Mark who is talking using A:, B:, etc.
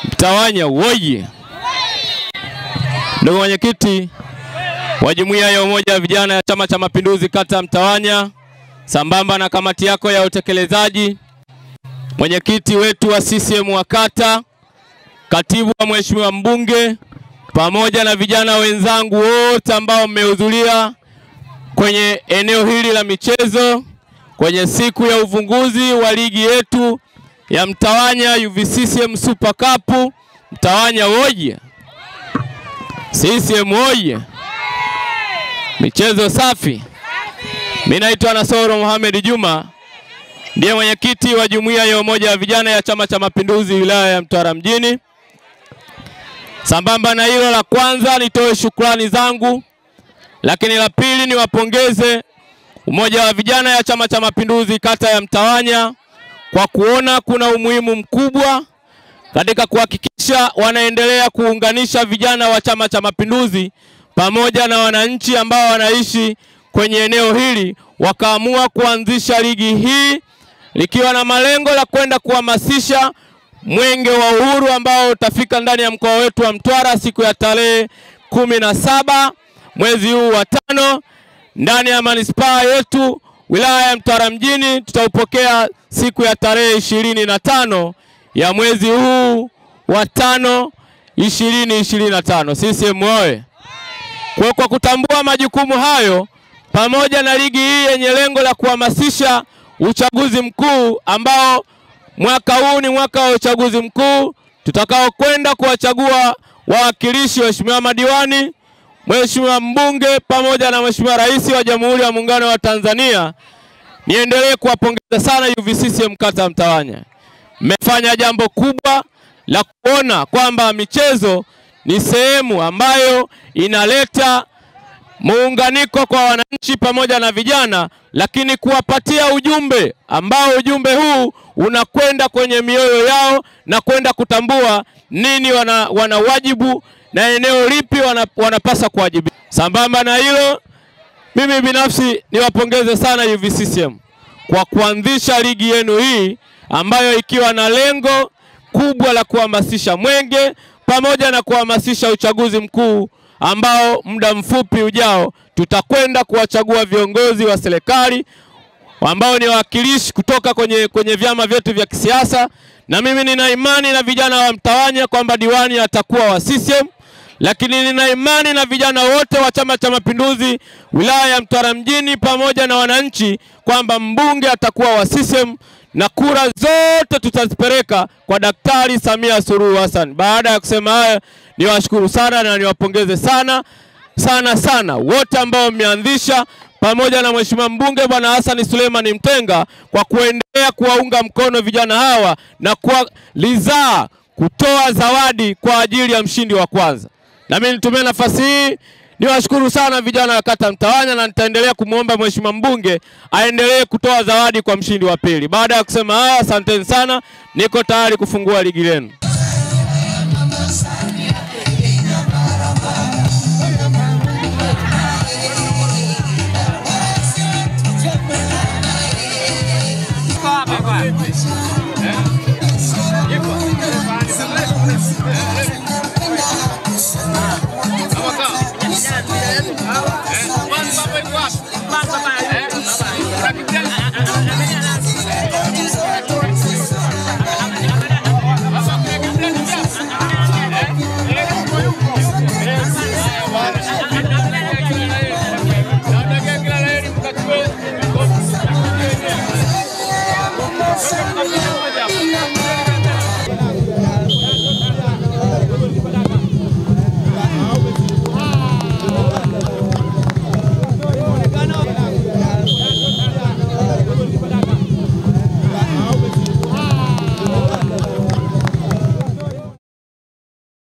A: Mtawanya woye! Ndugu mwenyekiti wa Jumuiya ya Umoja wa Vijana ya Chama cha Mapinduzi kata Mtawanya, sambamba na kamati yako ya utekelezaji, mwenyekiti wetu wa CCM wa kata, katibu wa mheshimiwa mbunge, pamoja na vijana wenzangu wote ambao mmehudhuria kwenye eneo hili la michezo kwenye siku ya ufunguzi wa ligi yetu ya Mtawanya UVCCM Super Cup. Mtawanya woye! CCM woye! Michezo safi. Mimi naitwa Nasoro Mohamed Juma, ndiye mwenyekiti wa Jumuiya ya Umoja wa Vijana ya Chama cha Mapinduzi wilaya ya Mtwara mjini. Sambamba na hilo, la kwanza nitoe shukrani zangu, lakini la pili niwapongeze Umoja wa Vijana ya Chama cha Mapinduzi kata ya Mtawanya kwa kuona kuna umuhimu mkubwa katika kuhakikisha wanaendelea kuunganisha vijana wa Chama cha Mapinduzi pamoja na wananchi ambao wanaishi kwenye eneo hili, wakaamua kuanzisha ligi hii likiwa na malengo la kwenda kuhamasisha Mwenge wa Uhuru ambao utafika ndani ya mkoa wetu wa Mtwara siku ya tarehe 17 mwezi huu wa 5 ndani ya manispaa yetu wilaya ya Mtwara mjini. Tutaupokea siku ya tarehe 25 ya mwezi huu wa 5 2025. CCM oye! Kwa kutambua majukumu hayo, pamoja na ligi hii yenye lengo la kuhamasisha uchaguzi mkuu ambao mwaka huu ni mwaka wa uchaguzi mkuu, tutakao kwenda kuwachagua wawakilishi, waheshimiwa madiwani, mheshimiwa mbunge pamoja na mheshimiwa rais wa Jamhuri ya Muungano wa Tanzania, niendelee kuwapongeza sana UVCCM kata Mtawanya. Mmefanya jambo kubwa la kuona kwamba michezo ni sehemu ambayo inaleta muunganiko kwa wananchi pamoja na vijana, lakini kuwapatia ujumbe ambao ujumbe huu unakwenda kwenye mioyo yao na kwenda kutambua nini wana wajibu na eneo lipi wanapasa kuwajibika. Sambamba na hilo, mimi binafsi niwapongeze sana UVCCM kwa kuanzisha ligi yenu hii ambayo ikiwa na lengo kubwa la kuhamasisha mwenge pamoja na kuhamasisha uchaguzi mkuu ambao muda mfupi ujao tutakwenda kuwachagua viongozi wa serikali ambao ni wawakilishi kutoka kwenye vyama vyetu vya kisiasa. Na mimi nina imani na vijana wa Mtawanya kwamba diwani atakuwa wa CCM, lakini nina imani na vijana wote wa Chama cha Mapinduzi wilaya ya Mtwara mjini pamoja na wananchi kwamba mbunge atakuwa wa CCM na kura zote tutazipeleka kwa Daktari Samia Suluhu Hassan. Baada ya kusema haya, niwashukuru sana na niwapongeze sana wote ambao mmeanzisha pamoja na mheshimiwa mbunge Bwana Hassan Suleiman Mtenga kwa kuendelea kuwaunga mkono vijana hawa na kuwalizaa kutoa zawadi kwa ajili ya mshindi wa kwanza. Na mimi nitumie nafasi hii niwashukuru sana vijana wa kata Mtawanya, na nitaendelea kumuomba mheshimiwa mbunge aendelee kutoa zawadi kwa mshindi wa pili. Baada ya kusema haya, asanteni sana, niko tayari kufungua ligi lenu.